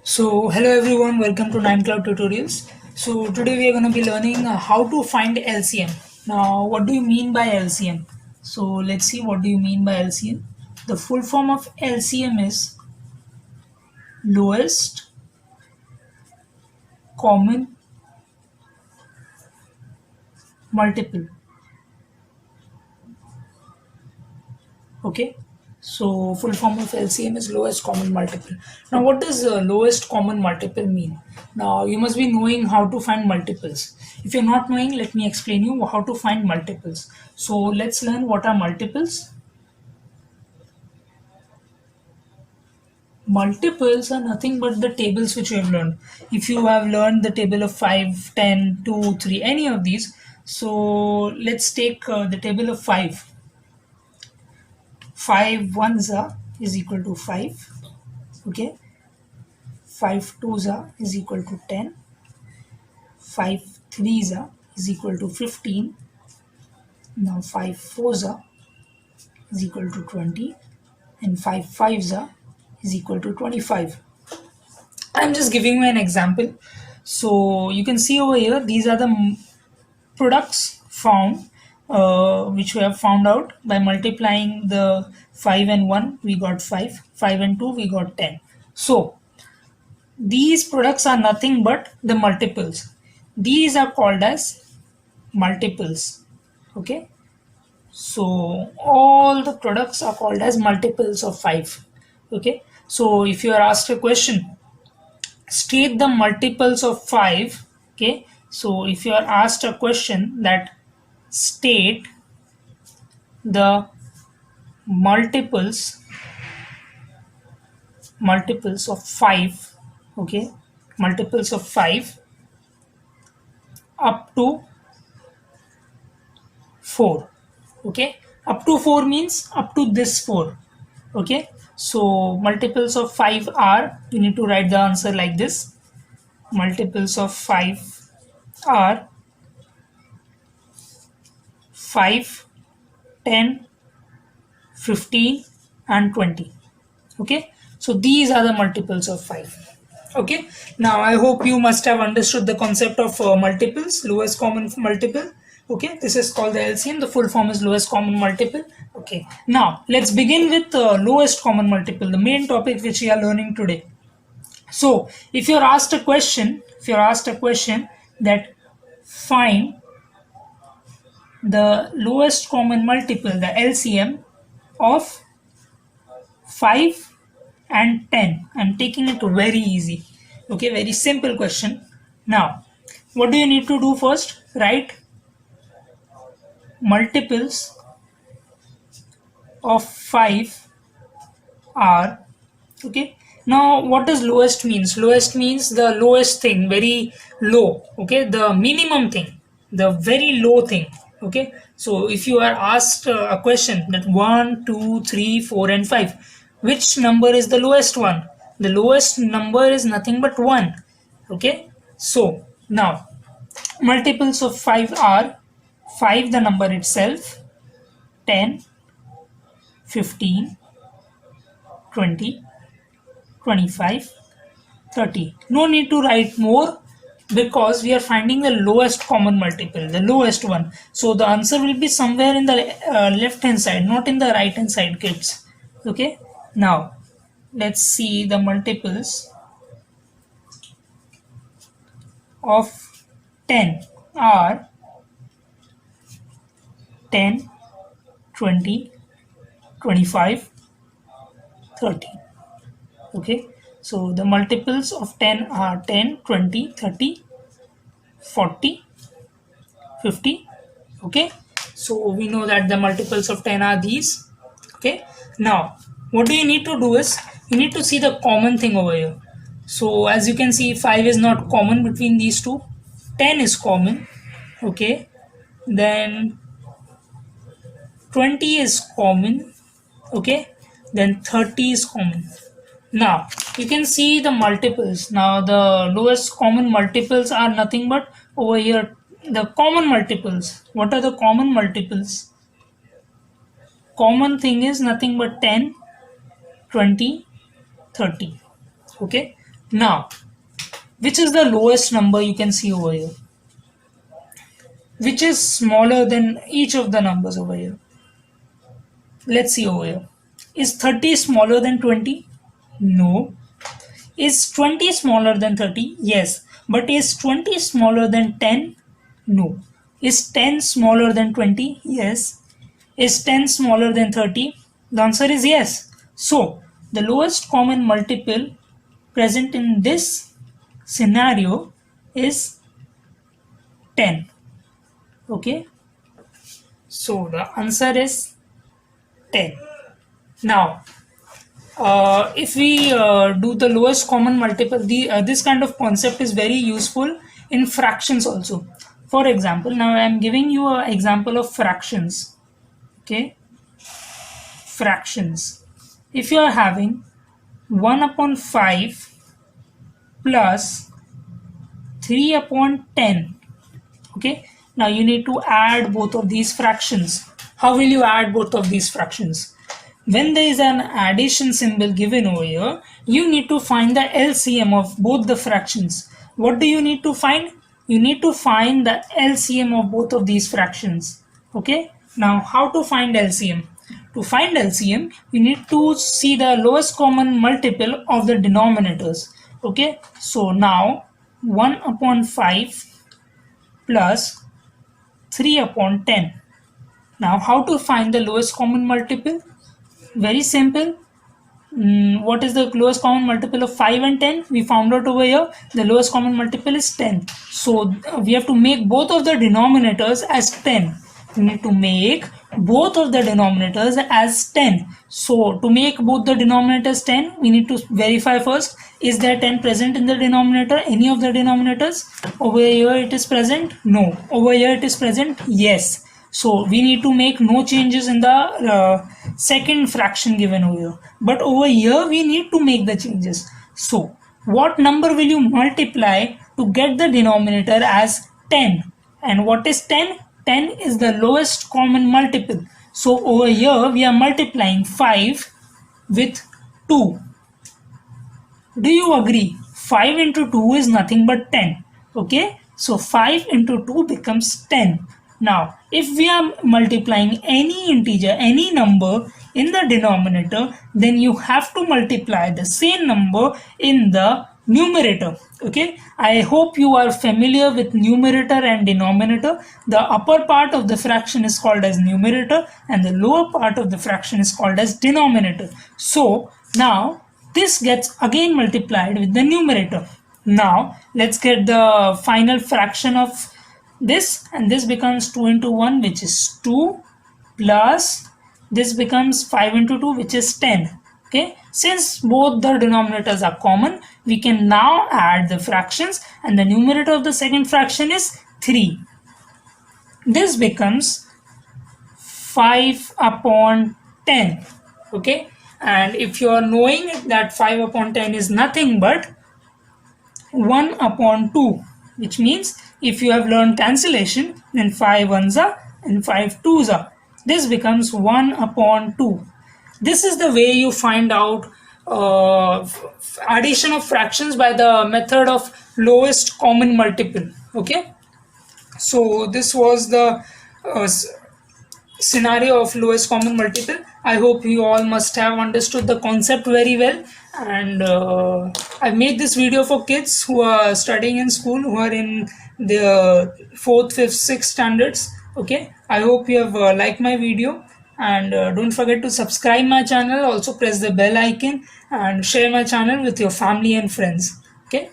So hello everyone, welcome to Nine Cloud Tutorials. So today we are going to be learning how to find LCM. Now what do you mean by LCM? So let's see, what do you mean by LCM? The full form of LCM is lowest common multiple. Okay, so full form of LCM is lowest common multiple. Now what does lowest common multiple mean? Now you must be knowing how to find multiples. If you're not knowing, let me explain you how to find multiples. So let's learn what are multiples. Multiples are nothing but the tables which you have learned. If you have learned the table of 5, 10, 2, 3, any of these, so let's take the table of 5. 5 ones are is equal to 5. Okay, 5 twos are is equal to 10, 5 threes are is equal to 15. Now 5 fours are is equal to 20, and 5 fives are is equal to 25. I'm just giving you an example. So you can see over here, these are the products found, which we have found out by multiplying the 5 and 1, we got 5, 5 and 2, we got 10. So these products are nothing but the multiples. These are called as multiples. Okay, so all the products are called as multiples of 5. Okay, so if you are asked a question, state the multiples of 5. Okay, so if you are asked a question that state the multiples of 5. Okay, multiples of 5 up to 4. Okay, up to 4 means up to this 4. Okay, so multiples of 5 are, you need to write the answer like this: multiples of 5 are 5, 10, 15 and 20. Okay, so these are the multiples of 5. Okay, now I hope you must have understood the concept of multiples, lowest common multiple. Okay, this is called the LCM. The full form is lowest common multiple. Okay, now let's begin with lowest common multiple, the main topic which we are learning today. So if you're asked a question, that find the lowest common multiple, the LCM of 5 and 10, I'm taking it very easy. Okay, very simple question. Now what do you need to do? First, write multiples of 5 are. Okay, now what does lowest means? Lowest means the lowest thing, very low. Okay, the minimum thing, the very low thing. Okay, so if you are asked a question that 1, 2, 3, 4 and 5, which number is the lowest one? The lowest number is nothing but 1. Okay, so now multiples of 5 are 5 the number itself, 10, 15, 20, 25, 30. No need to write more because we are finding the lowest common multiple, the lowest one. So the answer will be somewhere in the left hand side, not in the right hand side, kids. Okay, now let's see the multiples of 10 are 10, 20, 25, 30. Okay, so the multiples of 10 are 10, 20, 30, 40, 50. Okay, so we know that the multiples of 10 are these. Okay, now what do you need to do is, you need to see the common thing over here. So as you can see, 5 is not common between these two, 10 is common. Okay, then 20 is common. Okay, then 30 is common. Now you can see the multiples. Now the lowest common multiples are nothing but over here, the common multiples. What are the common multiples? Common thing is nothing but 10, 20, 30. Okay, Now, which is the lowest number you can see over here? Which is smaller than each of the numbers over here? Let's see over here. Is 30 smaller than 20? No. Is 20 smaller than 30? Yes. But is 20 smaller than 10? No. Is 10 smaller than 20? Yes. Is 10 smaller than 30? The answer is yes. So, the lowest common multiple present in this scenario is 10. Okay. So, the answer is 10. Now, if we do the lowest common multiple, this kind of concept is very useful in fractions also. For example, now I am giving you an example of fractions. Okay, fractions. If you are having 1 upon 5 plus 3 upon 10, okay, now you need to add both of these fractions. How will you add both of these fractions? When there is an addition symbol given over here, you need to find the LCM of both the fractions. What do you need to find? You need to find the LCM of both of these fractions. Okay, now how to find LCM? To find LCM, you need to see the lowest common multiple of the denominators. Okay, so now 1 upon 5 plus 3 upon 10. Now how to find the lowest common multiple? Very simple. What is the lowest common multiple of 5 and 10? We found out over here the lowest common multiple is 10. So we have to make both of the denominators as 10. We need to make both of the denominators as 10. So to make both the denominators 10, we need to verify first, is there 10 present in the denominator? Any of the denominators? Over here it is present? No. Over here it is present? Yes. So we need to make no changes in the second fraction given over here. But over here we need to make the changes. So what number will you multiply to get the denominator as 10? And what is 10? 10 is the lowest common multiple. So over here we are multiplying 5 with 2. Do you agree? 5 into 2 is nothing but 10. Okay. So 5 into 2 becomes 10. Now, if we are multiplying any integer, any number in the denominator, then you have to multiply the same number in the numerator. Okay, I hope you are familiar with numerator and denominator. The upper part of the fraction is called as numerator and the lower part of the fraction is called as denominator. So now this gets again multiplied with the numerator. Now let's get the final fraction of this, and this becomes 2 into 1, which is 2, plus this becomes 5 into 2, which is 10. Okay, since both the denominators are common, we can now add the fractions, and the numerator of the second fraction is 3. This becomes 5 upon 10. Okay, and if you are knowing that 5 upon 10 is nothing but 1 upon 2, which means if you have learned cancellation, then 5 ones are and 5 twos are. This becomes 1 upon 2. This is the way you find out addition of fractions by the method of lowest common multiple. Okay, so this was the scenario of lowest common multiple. I hope you all must have understood the concept very well, and I've made this video for kids who are studying in school, who are in the 4th, 5th, 6th standards. Okay, I hope you have liked my video, and don't forget to subscribe my channel. Also press the bell icon and share my channel with your family and friends. Okay.